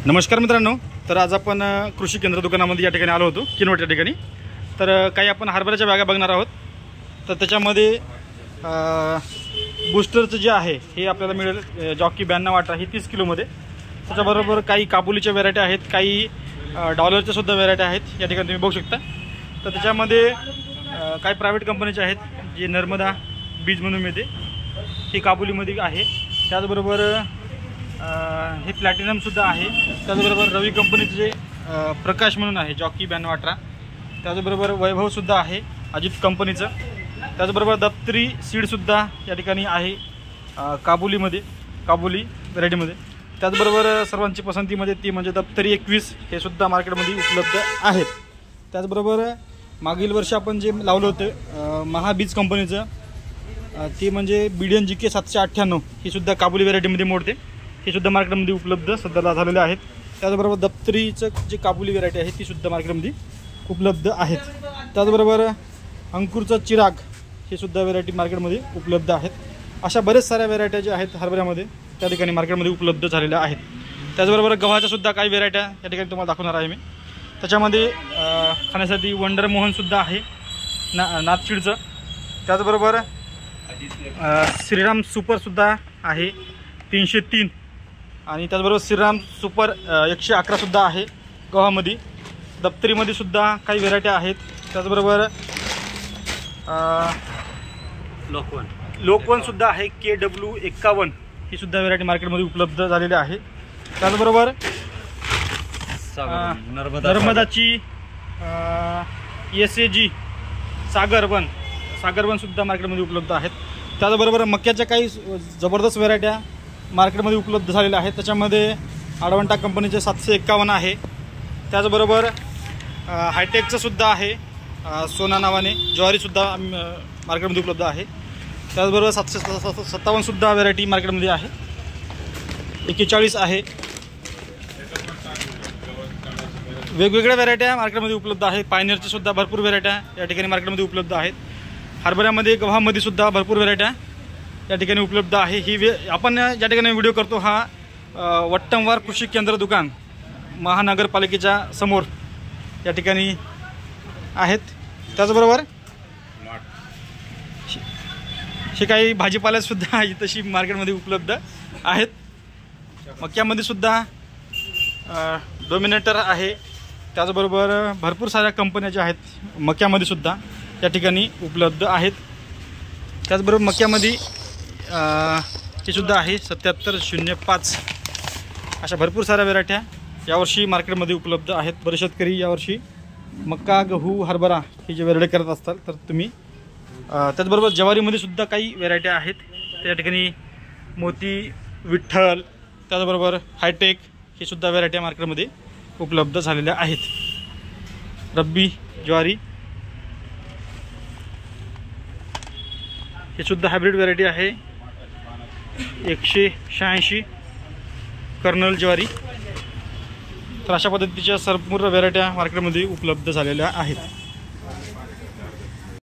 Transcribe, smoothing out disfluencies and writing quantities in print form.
नमस्कार मित्रांनो, तर आज आपण कृषी केंद्र दुकानामध्ये या ठिकाणी आलो होतो किनवट या ठिकाणी। तर काही आपण हरभऱ्याच्या बॅगा बघणार आहोत। तर त्याच्यामध्ये बूस्टरचं जे आहे हे आपल्याला मिळेल जॉकी 92 18 ही 30 किलोमध्ये। त्याच्याबरोबर काही काबुलीच्या व्हेरायटी आहेत, काही डॉलरच्या सुद्धा व्हेरायटी आहेत या ठिकाणी तुम्ही बघू शकता। तर त्याच्यामध्ये काही प्रायव्हेट कंपनीचे आहेत, जे नर्मदा बीज म्हणून मिळते, ही काबुलीमध्ये आहे। त्याचबरोबर हे प्लॅटिनम सुद्धा आहे। त्याचबरोबर रवी कंपनीचे जे प्रकाश म्हणून आहे जॉकी 92 18। त्याचबरोबर वैभव सुद्धा आहे अजित कंपनीचं। त्याचबरोबर दप्तरी सीड सुद्धा या ठिकाणी आहे काबुलीमध्ये, काबुली व्हरायटीमध्ये। त्याचबरोबर सर्वांची पसंतीमध्ये ती म्हणजे दप्तरी 21 हे सुद्धा मार्केटमध्ये उपलब्ध आहेत। त्याचबरोबर मागील वर्षी आपण जे लावलं होतं महाबीज कंपनीचं, ती म्हणजे BDN GK 798 ही सुद्धा काबुली व्हरायटीमध्ये मोडते, हे सुद्धा मार्केटमध्ये उपलब्ध सध्याला झालेले आहेत। त्याचबरोबर दप्तरीचं जे काबुली व्हरायटी आहे ती सुद्धा मार्केटमध्ये उपलब्ध आहेत। त्याचबरोबर अंकुरचा चिराग हे सुद्धा व्हरायटी मार्केटमध्ये उपलब्ध आहेत। अशा बरेच साऱ्या व्हरायट्या ज्या आहेत हरभऱ्यामध्ये त्या ठिकाणी मार्केटमध्ये उपलब्ध झालेल्या आहेत। त्याचबरोबर गव्हाच्या सुद्धा काही व्हरायट्या या ठिकाणी तुम्हाला दाखवणार आहे मी। त्याच्यामध्ये खाण्यासाठी वंडर मोहन सुद्धा आहे नाथशिडचं। त्याचबरोबर श्रीराम सुपर सुद्धा आहे 303, आणि त्याचबरोबर श्रीराम सुपर 111 सुद्धा आहे गव्हामध्ये। दप्तरीमध्ये सुद्धा काही व्हेरायटी आहेत। त्याचबरोबर लोकवन सुद्धा आहे KW 51 ही सुद्धा व्हेरायटी मार्केटमध्ये उपलब्ध झालेली आहे। त्याचबरोबर नर्मदाची SAG सागरवन सुद्धा मार्केटमध्ये उपलब्ध आहेत। त्याचबरोबर मक्याच्या काही जबरदस्त व्हेरायट्या मार्केटमध्ये उपलब्ध झालेल्या आहेत। त्याच्यामध्ये अडवंटा कंपनीचे 751 आहे। त्याचबरोबर हायटेकचं सुद्धा आहे सोना नावाने, ज्वारीसुद्धा मार्केटमध्ये उपलब्ध आहे। त्याचबरोबर 757 सुद्धा व्हेरायटी मार्केटमध्ये आहे। 41 आहे। वेगवेगळ्या व्हेरायट्या मार्केटमध्ये उपलब्ध आहे। पायनियरच्या सुद्धा भरपूर व्हेरायट्या या ठिकाणी मार्केटमध्ये उपलब्ध आहेत। हरभऱ्यामध्ये गव्हामध्ये सुद्धा भरपूर व्हेरायट्या या ठिकाणी उपलब्ध आहे। ही आपण ज्या ठिकाणी व्हिडिओ करतो हा वट्टमवार कृषी केंद्र दुकान महानगरपालिकेच्या समोर या ठिकाणी आहेत। त्याचबरोबर हे काही भाजीपाल्यासुद्धा तशी मार्केटमध्ये उपलब्ध आहेत। मक्यामध्ये सुद्धा डोमिनेटर आहे। त्याचबरोबर भरपूर साऱ्या कंपन्या ज्या आहेत मक्यामध्ये सुद्धा या ठिकाणी उपलब्ध आहेत। त्याचबरोबर मक्यामध्ये हे सुद्धा आहे 7705। अशा भरपूर साऱ्या व्हेरायट्या यावर्षी मार्केटमध्ये उपलब्ध आहेत। बरेच शेतकरी यावर्षी मक्का, गहू, हरभरा ही जे व्हेरायटी करत असतात तर तुम्ही त्याचबरोबर ज्वारीमध्ये सुद्धा काही व्हेरायट्या आहेत। त्या ठिकाणी मोती, विठ्ठल, त्याचबरोबर हायटेक ही सुद्धा व्हेरायट्या मार्केटमध्ये उपलब्ध झालेल्या आहेत। रब्बी ज्वारी हे सुद्धा हायब्रिड व्हेरायटी आहे 186 कर्नल ज्वारी। तर अशा पद्धतीच्या संपूर्ण व्हेरायट्या मार्केटमध्ये उपलब्ध झालेल्या आहेत।